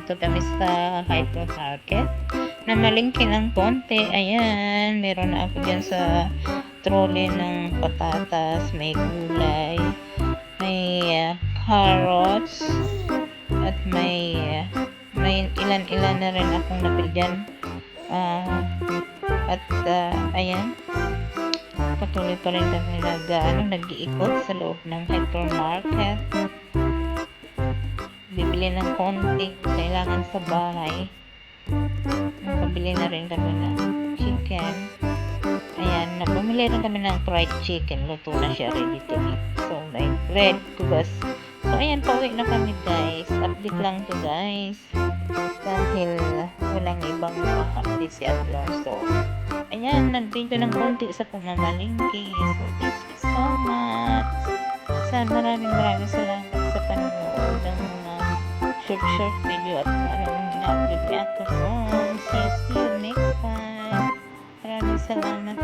nandito kami sa hypermarket na malingki ng konti. Ayan, meron na ako dyan sa trolley ng patatas, may gulay, may carrots, at may ilan-ilan na rin akong napil dyan. Ayan, patuloy pa rin kami nag-iikot sa loob ng hypermarket. Bibili ng konting kailangan sa bahay. Nakabili na rin kami ng chicken. Ayan, bumili rin kami ng fried chicken. Luto na siya, ready to eat. So, like bread, kubas. So, ayan, pauwi na kami, guys. Update lang to, guys. Dahil walang ibang update si Adlon. So, ayan, nandito ng konti sa pamamalingki. So, thank you so much. Maraming salamat sa panonood ng mga short video at na-upload ni Ako. See you next time. Maraming salamat.